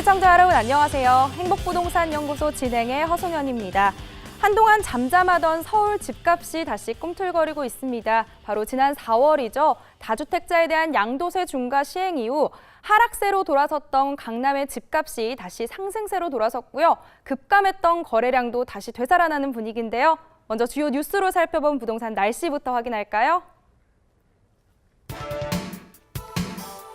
시청자 여러분 안녕하세요. 행복부동산연구소 진행의 허송현입니다. 한동안 잠잠하던 서울 집값이 다시 꿈틀거리고 있습니다. 바로 지난 4월이죠. 다주택자에 대한 양도세 중과 시행 이후 하락세로 돌아섰던 강남의 집값이 다시 상승세로 돌아섰고요. 급감했던 거래량도 다시 되살아나는 분위기인데요. 먼저 주요 뉴스로 살펴본 부동산 날씨부터 확인할까요?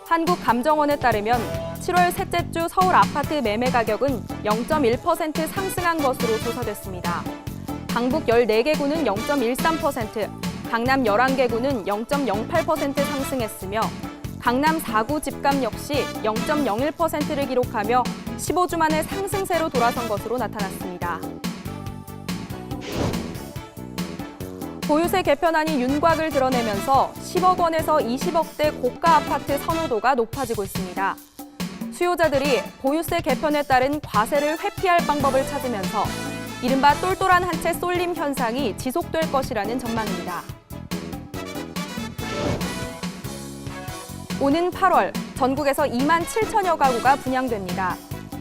한국감정원에 따르면 7월 셋째 주 서울 아파트 매매 가격은 0.1% 상승한 것으로 조사됐습니다. 강북 14개 구는 0.13%, 강남 11개 구는 0.08% 상승했으며 강남 4구 집값 역시 0.01%를 기록하며 15주 만에 상승세로 돌아선 것으로 나타났습니다. 보유세 개편안이 윤곽을 드러내면서 10억 원에서 20억대 고가 아파트 선호도가 높아지고 있습니다. 수요자들이 보유세 개편에 따른 과세를 회피할 방법을 찾으면서 이른바 똘똘한 한 채 쏠림 현상이 지속될 것이라는 전망입니다. 오는 8월 전국에서 2만 7천여 가구가 분양됩니다.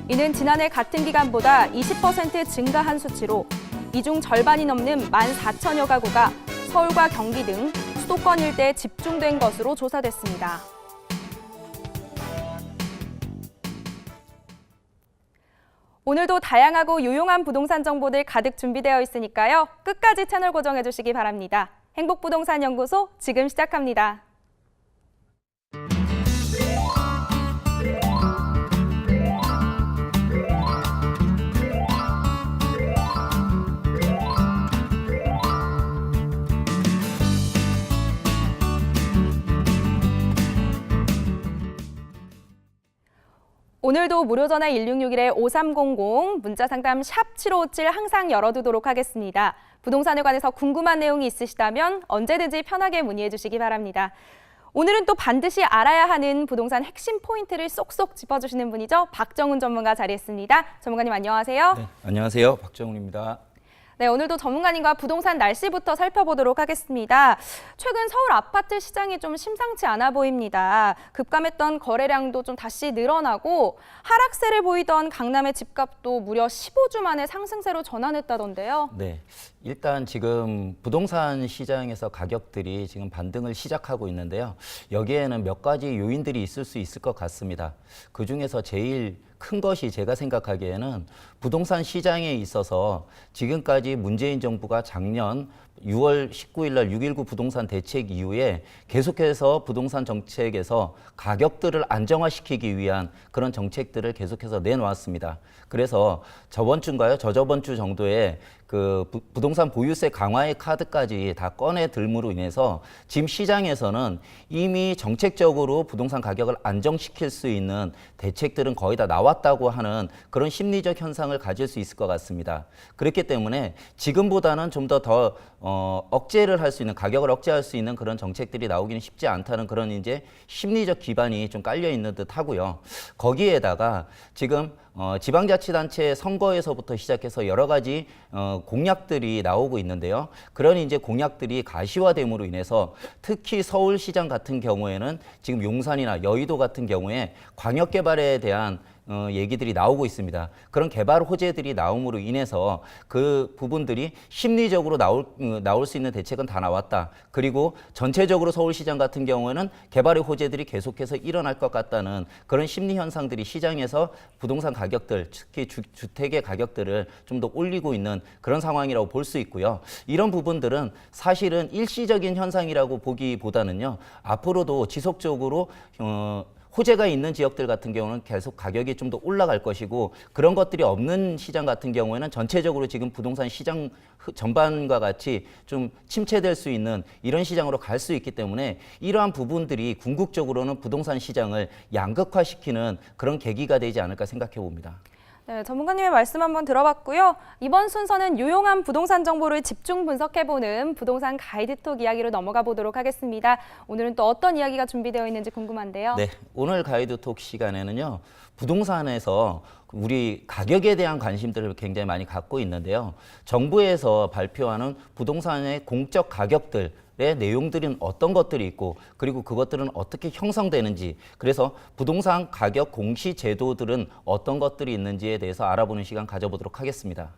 이는 지난해 같은 기간보다 20% 증가한 수치로 이 중 절반이 넘는 1만 4천여 가구가 서울과 경기 등 수도권 일대에 집중된 것으로 조사됐습니다. 오늘도 다양하고 유용한 부동산 정보들 가득 준비되어 있으니까요. 끝까지 채널 고정해 주시기 바랍니다. 행복부동산연구소 지금 시작합니다. 오늘도 무료전화 1661-5300, 문자상담 샵 7557 항상 열어두도록 하겠습니다. 부동산에 관해서 궁금한 내용이 있으시다면 언제든지 편하게 문의해 주시기 바랍니다. 오늘은 또 반드시 알아야 하는 부동산 핵심 포인트를 쏙쏙 짚어주시는 분이죠. 박정훈 전문가 자리했습니다. 전문가님 안녕하세요. 네, 안녕하세요. 박정훈입니다. 네, 오늘도 전문가님과 부동산 날씨부터 살펴보도록 하겠습니다. 최근 서울 아파트 시장이 좀 심상치 않아 보입니다. 급감했던 거래량도 좀 다시 늘어나고 하락세를 보이던 강남의 집값도 무려 15주 만에 상승세로 전환했다던데요. 네, 일단 지금 부동산 시장에서 가격들이 지금 반등을 시작하고 있는데요. 여기에는 몇 가지 요인들이 있을 수 있을 것 같습니다. 그중에서 제일 큰 것이 제가 생각하기에는 부동산 시장에 있어서 지금까지 문재인 정부가 작년 6월 19일 날 6.19 부동산 대책 이후에 계속해서 부동산 정책에서 가격들을 안정화시키기 위한 그런 정책들을 계속해서 내놓았습니다. 그래서 저번 주인가요? 저저번 주 정도에 그 부동산 보유세 강화의 카드까지 다 꺼내 들므로 인해서 지금 시장에서는 이미 정책적으로 부동산 가격을 안정시킬 수 있는 대책들은 거의 다 나왔다고 하는 그런 심리적 현상을 가질 수 있을 것 같습니다. 그렇기 때문에 지금보다는 좀 더 억제를 할 수 있는, 가격을 억제할 수 있는 그런 정책들이 나오기는 쉽지 않다는 그런 이제 심리적 기반이 좀 깔려 있는 듯 하고요. 거기에다가 지금 지방자치단체 선거에서부터 시작해서 여러 가지 공약들이 나오고 있는데요. 그런 이제 공약들이 가시화됨으로 인해서 특히 서울시장 같은 경우에는 지금 용산이나 여의도 같은 경우에 광역개발에 대한 얘기들이 나오고 있습니다. 그런 개발 호재들이 나옴으로 인해서 그 부분들이 심리적으로 나올 수 있는 대책은 다 나왔다. 그리고 전체적으로 서울시장 같은 경우에는 개발의 호재들이 계속해서 일어날 것 같다는 그런 심리 현상들이 시장에서 부동산 가격들, 특히 주택의 가격들을 좀 더 올리고 있는 그런 상황이라고 볼 수 있고요. 이런 부분들은 사실은 일시적인 현상이라고 보기보다는요. 앞으로도 지속적으로 호재가 있는 지역들 같은 경우는 계속 가격이 좀 더 올라갈 것이고, 그런 것들이 없는 시장 같은 경우에는 전체적으로 지금 부동산 시장 전반과 같이 좀 침체될 수 있는 이런 시장으로 갈 수 있기 때문에 이러한 부분들이 궁극적으로는 부동산 시장을 양극화시키는 그런 계기가 되지 않을까 생각해 봅니다. 네, 전문가님의 말씀 한번 들어봤고요. 이번 순서는 유용한 부동산 정보를 집중 분석해보는 부동산 가이드톡 이야기로 넘어가 보도록 하겠습니다. 오늘은 또 어떤 이야기가 준비되어 있는지 궁금한데요. 네, 오늘 가이드톡 시간에는요. 부동산에서 우리 가격에 대한 관심들을 굉장히 많이 갖고 있는데요. 정부에서 발표하는 부동산의 공적 가격들 의 내용들은 어떤 것들이 있고 그리고 그것들은 어떻게 형성되는지, 그래서 부동산 가격 공시 제도들은 어떤 것들이 있는지에 대해서 알아보는 시간 가져보도록 하겠습니다.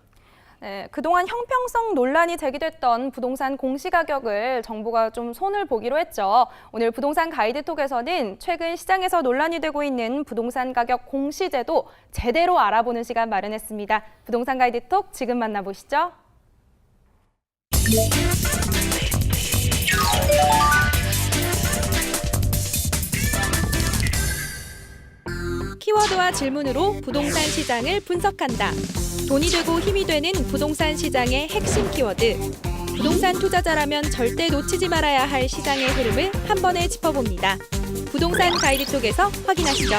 네, 그동안 형평성 논란이 제기됐던 부동산 공시가격을 정부가 좀 손을 보기로 했죠. 오늘 부동산 가이드톡에서는 최근 시장에서 논란이 되고 있는 부동산 가격 공시제도 제대로 알아보는 시간 마련했습니다. 부동산 가이드톡 지금 만나보시죠. 키워드와 질문으로 부동산 시장을 분석한다. 돈이 되고 힘이 되는 부동산 시장의 핵심 키워드. 부동산 투자자라면 절대 놓치지 말아야 할 시장의 흐름을 한 번에 짚어봅니다. 부동산 가이드톡에서 확인하시죠.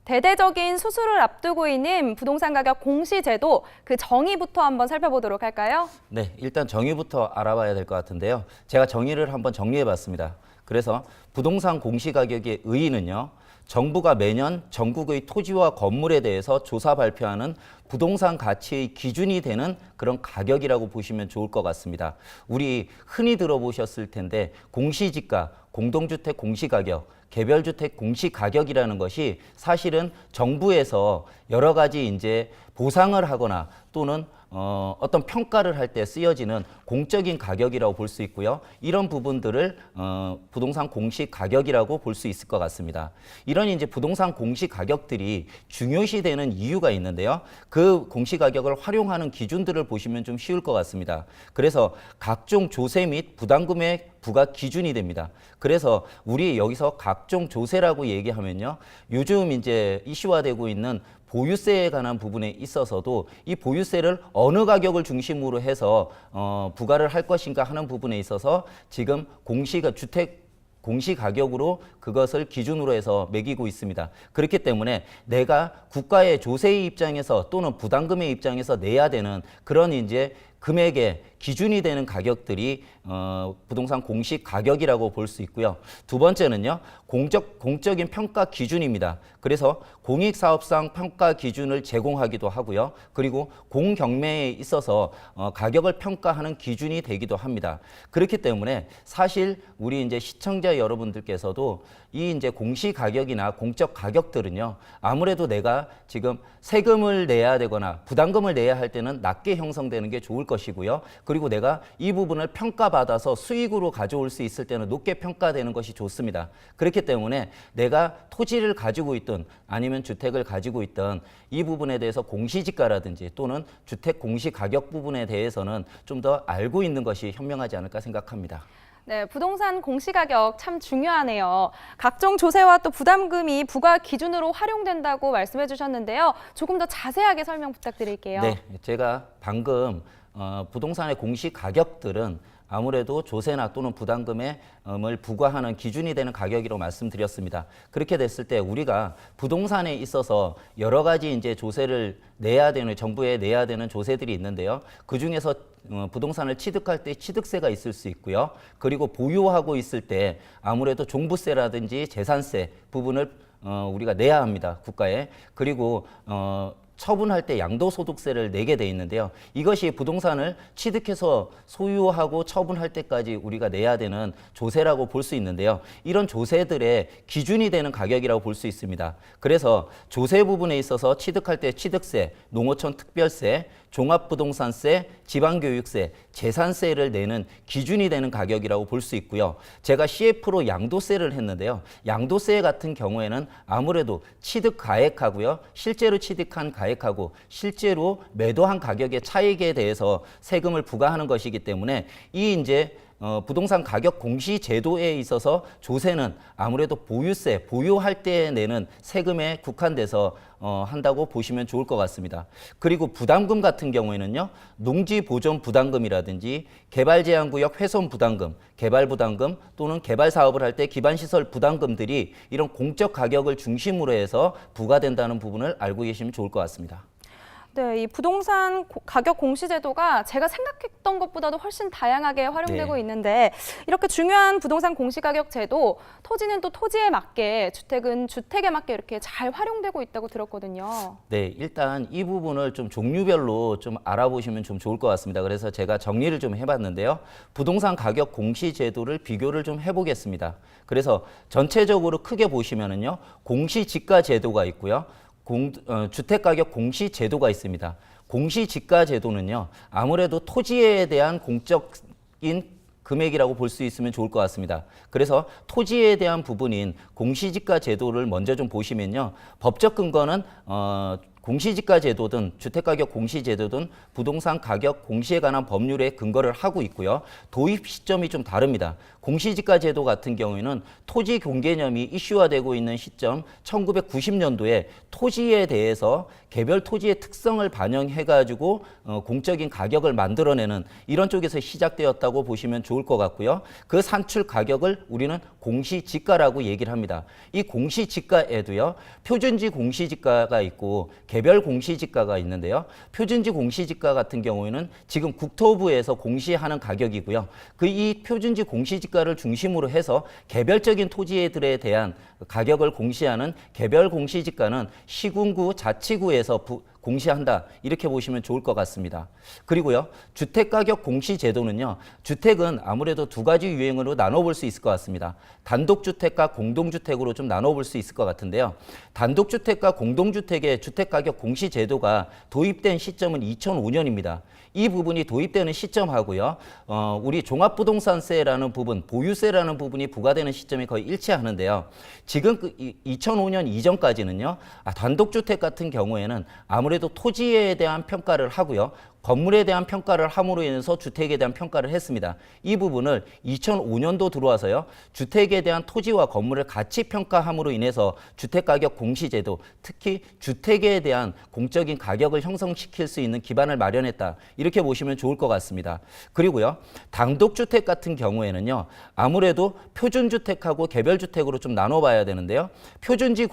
대대적인 수술을 앞두고 있는 부동산 가격 공시제도, 그 정의부터 한번 살펴보도록 할까요? 네, 일단 정의부터 알아봐야 될 것 같은데요. 제가 정의를 한번 정리해봤습니다. 그래서 부동산 공시가격의 의의는요, 정부가 매년 전국의 토지와 건물에 대해서 조사 발표하는 부동산 가치의 기준이 되는 그런 가격이라고 보시면 좋을 것 같습니다. 우리 흔히 들어보셨을 텐데 공시지가, 공동주택 공시가격, 개별주택 공시가격이라는 것이 사실은 정부에서 여러 가지 이제 보상을 하거나 또는 어떤 평가를 할 때 쓰여지는 공적인 가격이라고 볼 수 있고요. 이런 부분들을 부동산 공시 가격이라고 볼 수 있을 것 같습니다. 이런 이제 부동산 공시 가격들이 중요시되는 이유가 있는데요. 그 공시 가격을 활용하는 기준들을 보시면 좀 쉬울 것 같습니다. 그래서 각종 조세 및 부담금액 부과 기준이 됩니다. 그래서 우리 여기서 각종 조세라고 얘기하면요, 요즘 이제 이슈화되고 있는 보유세에 관한 부분에 있어서도 이 보유세를 어느 가격을 중심으로 해서 부과를 할 것인가 하는 부분에 있어서 지금 주택 공시 가격으로 그것을 기준으로 해서 매기고 있습니다. 그렇기 때문에 내가 국가의 조세의 입장에서 또는 부담금의 입장에서 내야 되는 그런 이제 금액의 기준이 되는 가격들이 부동산 공시 가격이라고 볼 수 있고요. 두 번째는요, 공적인 평가 기준입니다. 그래서 공익사업상 평가 기준을 제공하기도 하고요. 그리고 공경매에 있어서 가격을 평가하는 기준이 되기도 합니다. 그렇기 때문에 사실 우리 이제 시청자 여러분들께서도 이 이제 공시 가격이나 공적 가격들은요, 아무래도 내가 지금 세금을 내야 되거나 부담금을 내야 할 때는 낮게 형성되는 게 좋을 것이고요. 그리고 내가 이 부분을 평가받아서 수익으로 가져올 수 있을 때는 높게 평가되는 것이 좋습니다. 그렇기 때문에 내가 토지를 가지고 있든 아니면 주택을 가지고 있든 이 부분에 대해서 공시지가라든지 또는 주택 공시 가격 부분에 대해서는 좀 더 알고 있는 것이 현명하지 않을까 생각합니다. 네, 부동산 공시가격 참 중요하네요. 각종 조세와 또 부담금이 부과 기준으로 활용된다고 말씀해 주셨는데요. 조금 더 자세하게 설명 부탁드릴게요. 네, 제가 방금 부동산의 공시가격들은 아무래도 조세나 또는 부담금을 부과하는 기준이 되는 가격이라고 말씀드렸습니다. 그렇게 됐을 때 우리가 부동산에 있어서 여러 가지 이제 조세를 내야 되는, 정부에 내야 되는 조세들이 있는데요. 그 중에서 부동산을 취득할 때 취득세가 있을 수 있고요. 그리고 보유하고 있을 때 아무래도 종부세라든지 재산세 부분을 우리가 내야 합니다, 국가에. 그리고 처분할 때 양도소득세를 내게 돼 있는데요. 이것이 부동산을 취득해서 소유하고 처분할 때까지 우리가 내야 되는 조세라고 볼 수 있는데요. 이런 조세들의 기준이 되는 가격이라고 볼 수 있습니다. 그래서 조세 부분에 있어서 취득할 때 취득세, 농어촌 특별세, 종합부동산세, 지방교육세, 재산세를 내는 기준이 되는 가격이라고 볼 수 있고요. 제가 CF로 양도세를 했는데요. 양도세 같은 경우에는 아무래도 취득 가액하고요, 실제로 취득한 가액하고 실제로 매도한 가격의 차익에 대해서 세금을 부과하는 것이기 때문에 이 이제 부동산 가격 공시 제도에 있어서 조세는 아무래도 보유세, 보유할 때 내는 세금에 국한돼서 한다고 보시면 좋을 것 같습니다. 그리고 부담금 같은 경우에는요, 농지 보존 부담금이라든지 개발 제한 구역 훼손 부담금, 개발 부담금 또는 개발 사업을 할 때 기반 시설 부담금들이 이런 공적 가격을 중심으로 해서 부과된다는 부분을 알고 계시면 좋을 것 같습니다. 네, 이 부동산 가격 공시 제도가 제가 생각했던 것보다도 훨씬 다양하게 활용되고 네. 있는데 이렇게 중요한 부동산 공시 가격 제도, 토지는 또 토지에 맞게, 주택은 주택에 맞게 이렇게 잘 활용되고 있다고 들었거든요. 네, 일단 이 부분을 좀 종류별로 좀 알아보시면 좀 좋을 것 같습니다. 그래서 제가 정리를 좀 해봤는데요. 부동산 가격 공시 제도를 비교를 좀 해보겠습니다. 그래서 전체적으로 크게 보시면은요, 공시지가 제도가 있고요. 주택가격 공시 제도가 있습니다. 공시지가 제도는요, 아무래도 토지에 대한 공적인 금액이라고 볼 수 있으면 좋을 것 같습니다. 그래서 토지에 대한 부분인 공시지가 제도를 먼저 좀 보시면요, 법적 근거는 공시지가 제도든 주택가격 공시 제도든 부동산 가격 공시에 관한 법률에 근거를 하고 있고요. 도입 시점이 좀 다릅니다. 공시지가 제도 같은 경우에는 토지 공개념이 이슈화되고 있는 시점 1990년도에 토지에 대해서 개별 토지의 특성을 반영해가지고 공적인 가격을 만들어내는 이런 쪽에서 시작되었다고 보시면 좋을 것 같고요. 그 산출 가격을 우리는 공시지가라고 얘기를 합니다. 이 공시지가에도요, 표준지 공시지가가 있고 개별 공시지가가 있는데요. 표준지 공시지가 같은 경우에는 지금 국토부에서 공시하는 가격이고요. 이 표준지 공시지가를 중심으로 해서 개별적인 토지들에 대한 가격을 공시하는 개별 공시지가는 시군구, 자치구에서 공시한다, 이렇게 보시면 좋을 것 같습니다. 그리고요, 주택가격 공시 제도는요, 주택은 아무래도 두 가지 유형으로 나눠볼 수 있을 것 같습니다. 단독주택과 공동주택으로 좀 나눠볼 수 있을 것 같은데요. 단독주택과 공동주택의 주택가격 공시 제도가 도입된 시점은 2005년입니다. 이 부분이 도입되는 시점하고요, 우리 종합부동산세라는 부분, 보유세라는 부분이 부과되는 시점이 거의 일치하는데요. 지금 2005년 이전까지는요, 단독주택 같은 경우에는 아무래도 토지에 대한 평가를 하고요, 건물에 대한 평가를 함으로 인해서 주택에 대한 평가를 했습니다. 이 부분을 2005년도 들어와서요, 주택에 대한 토지와 건물을 같이 평가함으로 인해서 주택가격 공시제도, 특히 주택에 대한 공적인 가격을 형성시킬 수 있는 기반을 마련했다, 이렇게 보시면 좋을 것 같습니다. 그리고요, 단독주택 같은 경우에는요, 아무래도 표준주택하고 개별주택으로 좀 나눠봐야 되는데요. 표준지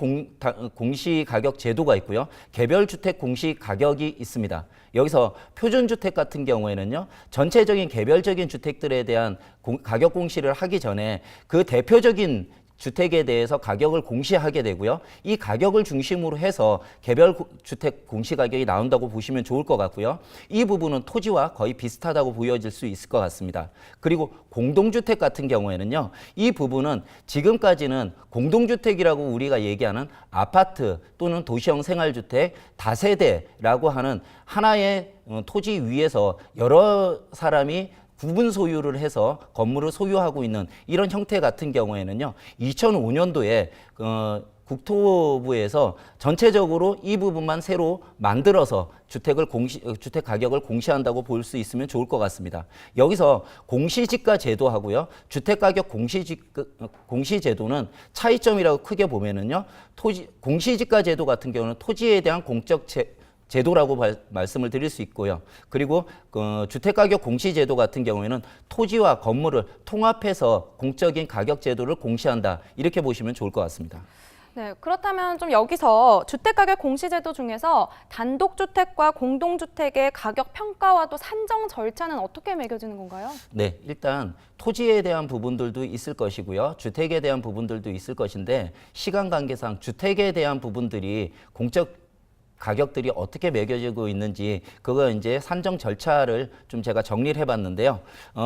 공시가격 제도가 있고요, 개별주택 공시가격이 있습니다. 여기서 표준주택 같은 경우에는요, 전체적인 개별적인 주택들에 대한 가격 공시를 하기 전에 그 대표적인 주택에 대해서 가격을 공시하게 되고요. 이 가격을 중심으로 해서 개별 주택 공시 가격이 나온다고 보시면 좋을 것 같고요. 이 부분은 토지와 거의 비슷하다고 보여질 수 있을 것 같습니다. 그리고 공동주택 같은 경우에는요, 이 부분은 지금까지는 공동주택이라고 우리가 얘기하는 아파트 또는 도시형 생활주택, 다세대라고 하는 하나의 토지 위에서 여러 사람이 구분 소유를 해서 건물을 소유하고 있는 이런 형태 같은 경우에는요, 2005년도에 국토부에서 전체적으로 이 부분만 새로 만들어서 주택 가격을 공시한다고 볼 수 있으면 좋을 것 같습니다. 여기서 공시지가 제도하고요, 주택가격 공시 제도는 차이점이라고 크게 보면은요, 공시지가 제도 같은 경우는 토지에 대한 공적 제도라고 말씀을 드릴 수 있고요. 그리고 주택가격 공시제도 같은 경우에는 토지와 건물을 통합해서 공적인 가격 제도를 공시한다, 이렇게 보시면 좋을 것 같습니다. 네, 그렇다면 좀 여기서 주택가격 공시제도 중에서 단독주택과 공동주택의 가격 평가와 또 산정 절차는 어떻게 매겨지는 건가요? 네, 일단 토지에 대한 부분들도 있을 것이고요, 주택에 대한 부분들도 있을 것인데, 시간 관계상 주택에 대한 부분들이 공적 가격들이 어떻게 매겨지고 있는지, 그거 이제 산정 절차를 좀 제가 정리를 해봤는데요.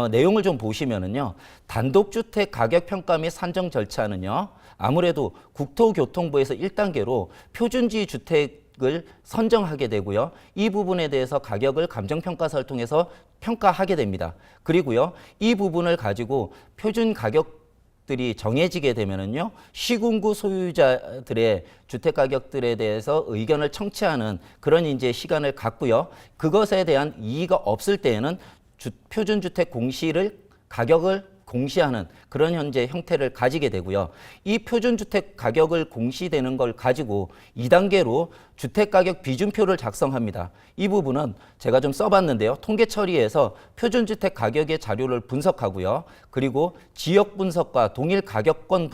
내용을 좀 보시면은요, 단독주택 가격 평가 및 산정 절차는요, 아무래도 국토교통부에서 1단계로 표준지 주택을 선정하게 되고요, 이 부분에 대해서 가격을 감정평가서를 통해서 평가하게 됩니다. 그리고요, 이 부분을 가지고 표준 가격 들이 정해지게 되면은요, 시군구 소유자들의 주택 가격들에 대해서 의견을 청취하는 그런 이제 시간을 갖고요, 그것에 대한 이의가 없을 때에는 표준주택 공시를 가격을 공시하는 그런 현재 형태를 가지게 되고요. 이 표준주택 가격을 공시되는 걸 가지고 2단계로 주택가격 비준표를 작성합니다. 이 부분은 제가 좀 써봤는데요. 통계 처리에서 표준주택 가격의 자료를 분석하고요. 그리고 지역 분석과 동일 가격권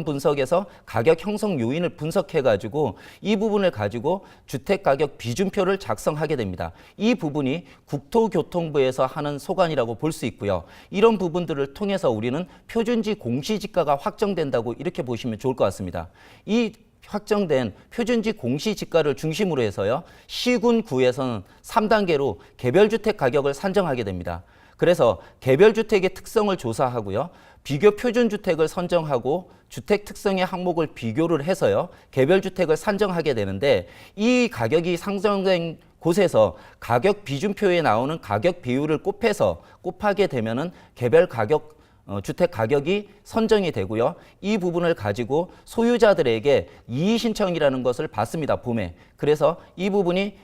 분석에서 가격 형성 요인을 분석해가지고 이 부분을 가지고 주택가격 비준표를 작성하게 됩니다. 이 부분이 국토교통부에서 하는 소관이라고 볼 수 있고요. 이런 부분들을 통해서 우리는 표준지 공시지가가 확정된다고 이렇게 보시면 좋을 것 같습니다. 이 확정된 표준지 공시지가를 중심으로 해서요. 시군구에서는 3단계로 개별주택 가격을 산정하게 됩니다. 그래서 개별주택의 특성을 조사하고요. 비교 표준주택을 선정하고 주택 특성의 항목을 비교를 해서요. 개별주택을 산정하게 되는데 이 가격이 상정된 곳에서 가격 비준표에 나오는 가격 비율을 곱하게 되면은 개별 가격 주택 가격이 선정이 되고요. 이 부분을 가지고 소유자들에게 이의 신청이라는 것을 받습니다. 봄에. 그래서 이 부분이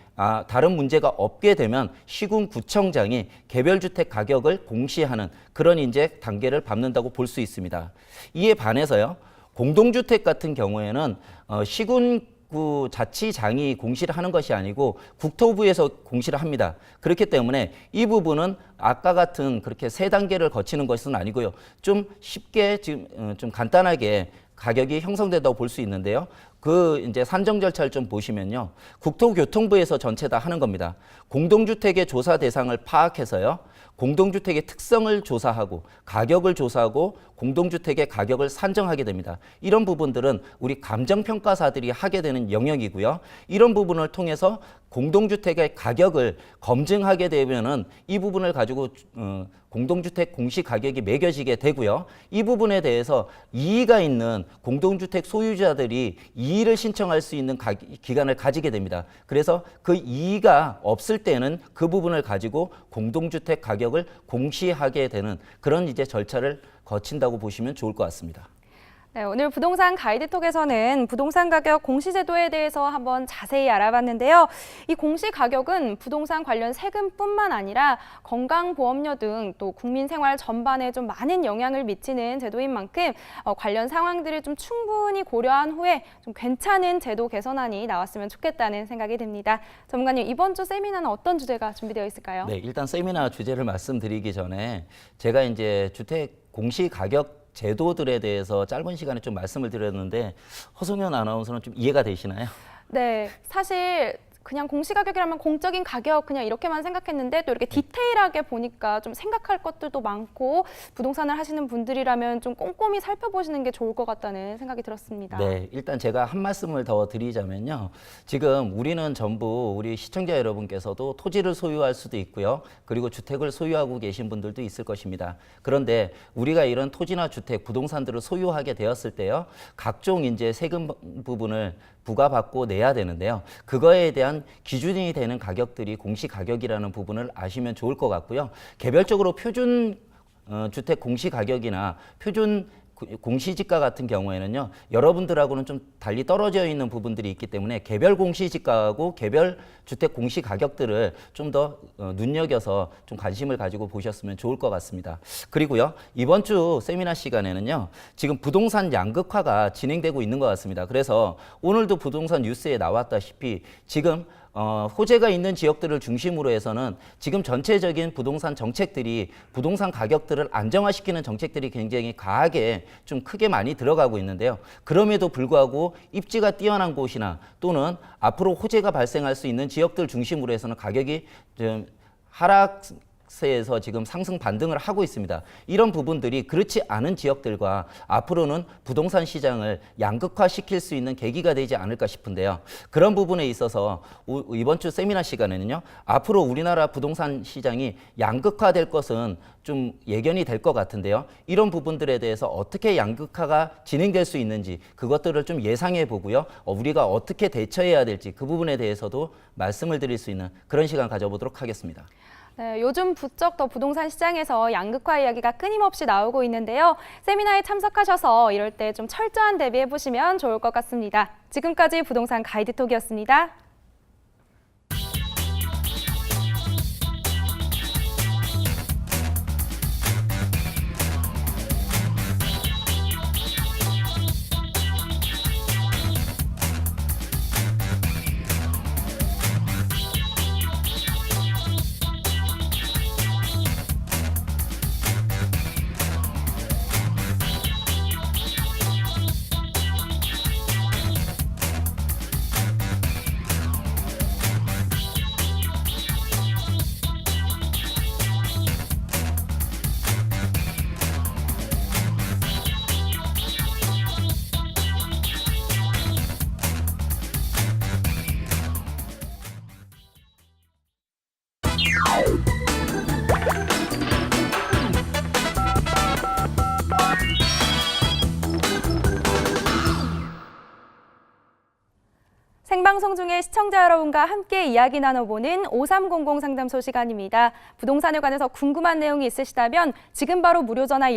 다른 문제가 없게 되면 시군구청장이 개별주택 가격을 공시하는 그런 이제 단계를 밟는다고 볼 수 있습니다. 이에 반해서요. 공동주택 같은 경우에는 시군구 자치장이 공시를 하는 것이 아니고 국토부에서 공시를 합니다. 그렇기 때문에 이 부분은 아까 같은 그렇게 3단계를 거치는 것은 아니고요. 좀 쉽게 지금 좀 간단하게 가격이 형성된다고 볼 수 있는데요. 그 이제 산정 절차를 좀 보시면요. 국토교통부에서 전체 다 하는 겁니다. 공동주택의 조사 대상을 파악해서요. 공동주택의 특성을 조사하고 가격을 조사하고 공동주택의 가격을 산정하게 됩니다. 이런 부분들은 우리 감정평가사들이 하게 되는 영역이고요. 이런 부분을 통해서 공동주택의 가격을 검증하게 되면은 이 부분을 가지고 공동주택 공시가격이 매겨지게 되고요. 이 부분에 대해서 이의가 있는 공동주택 소유자들이 이의를 신청할 수 있는 기간을 가지게 됩니다. 그래서 그 이의가 없을 때는 그 부분을 가지고 공동주택 가격을 공시하게 되는 그런 이제 절차를 거친다고 보시면 좋을 것 같습니다. 네, 오늘 부동산 가이드톡에서는 부동산 가격 공시제도에 대해서 한번 자세히 알아봤는데요. 이 공시가격은 부동산 관련 세금뿐만 아니라 건강보험료 등 또 국민 생활 전반에 좀 많은 영향을 미치는 제도인 만큼 관련 상황들을 좀 충분히 고려한 후에 좀 괜찮은 제도 개선안이 나왔으면 좋겠다는 생각이 듭니다. 전문가님, 이번 주 세미나는 어떤 주제가 준비되어 있을까요? 네, 일단 세미나 주제를 말씀드리기 전에 제가 이제 주택 공시가격 제도들에 대해서 짧은 시간에 좀 말씀을 드렸는데 허송현 아나운서는 좀 이해가 되시나요? 네, 사실 그냥 공시가격이라면 공적인 가격 그냥 이렇게만 생각했는데 또 이렇게 디테일하게 보니까 좀 생각할 것들도 많고 부동산을 하시는 분들이라면 좀 꼼꼼히 살펴보시는 게 좋을 것 같다는 생각이 들었습니다. 네, 일단 제가 한 말씀을 더 드리자면요. 지금 우리는 전부 우리 시청자 여러분께서도 토지를 소유할 수도 있고요. 그리고 주택을 소유하고 계신 분들도 있을 것입니다. 그런데 우리가 이런 토지나 주택, 부동산들을 소유하게 되었을 때요. 각종 이제 세금 부분을 부과받고 내야 되는데요. 그거에 대한 기준이 되는 가격들이 공시가격이라는 부분을 아시면 좋을 것 같고요. 개별적으로 표준 주택 공시가격이나 표준 공시지가 같은 경우에는요. 여러분들하고는 좀 달리 떨어져 있는 부분들이 있기 때문에 개별 공시지가하고 개별 주택 공시가격들을 좀 더 눈여겨서 좀 관심을 가지고 보셨으면 좋을 것 같습니다. 그리고요. 이번 주 세미나 시간에는요. 지금 부동산 양극화가 진행되고 있는 것 같습니다. 그래서 오늘도 부동산 뉴스에 나왔다시피 지금 호재가 있는 지역들을 중심으로 해서는 지금 전체적인 부동산 정책들이 부동산 가격들을 안정화시키는 정책들이 굉장히 과하게 좀 크게 많이 들어가고 있는데요. 그럼에도 불구하고 입지가 뛰어난 곳이나 또는 앞으로 호재가 발생할 수 있는 지역들 중심으로 해서는 가격이 좀 하락세에서 지금 상승 반등을 하고 있습니다. 이런 부분들이 그렇지 않은 지역들과 앞으로는 부동산 시장을 양극화시킬 수 있는 계기가 되지 않을까 싶은데요. 그런 부분에 있어서 이번 주 세미나 시간에는요. 앞으로 우리나라 부동산 시장이 양극화될 것은 좀 예견이 될 것 같은데요. 이런 부분들에 대해서 어떻게 양극화가 진행될 수 있는지 그것들을 좀 예상해 보고요. 우리가 어떻게 대처해야 될지 그 부분에 대해서도 말씀을 드릴 수 있는 그런 시간 가져보도록 하겠습니다. 네, 요즘 부쩍 더 부동산 시장에서 양극화 이야기가 끊임없이 나오고 있는데요. 세미나에 참석하셔서 이럴 때 좀 철저한 대비해 보시면 좋을 것 같습니다. 지금까지 부동산 가이드톡이었습니다. 생방송 중에 시청자 여러분과 함께 이야기 나눠보는 5300 상담소 시간입니다. 부동산에 관해서 궁금한 내용이 있으시다면 지금 바로 무료 전화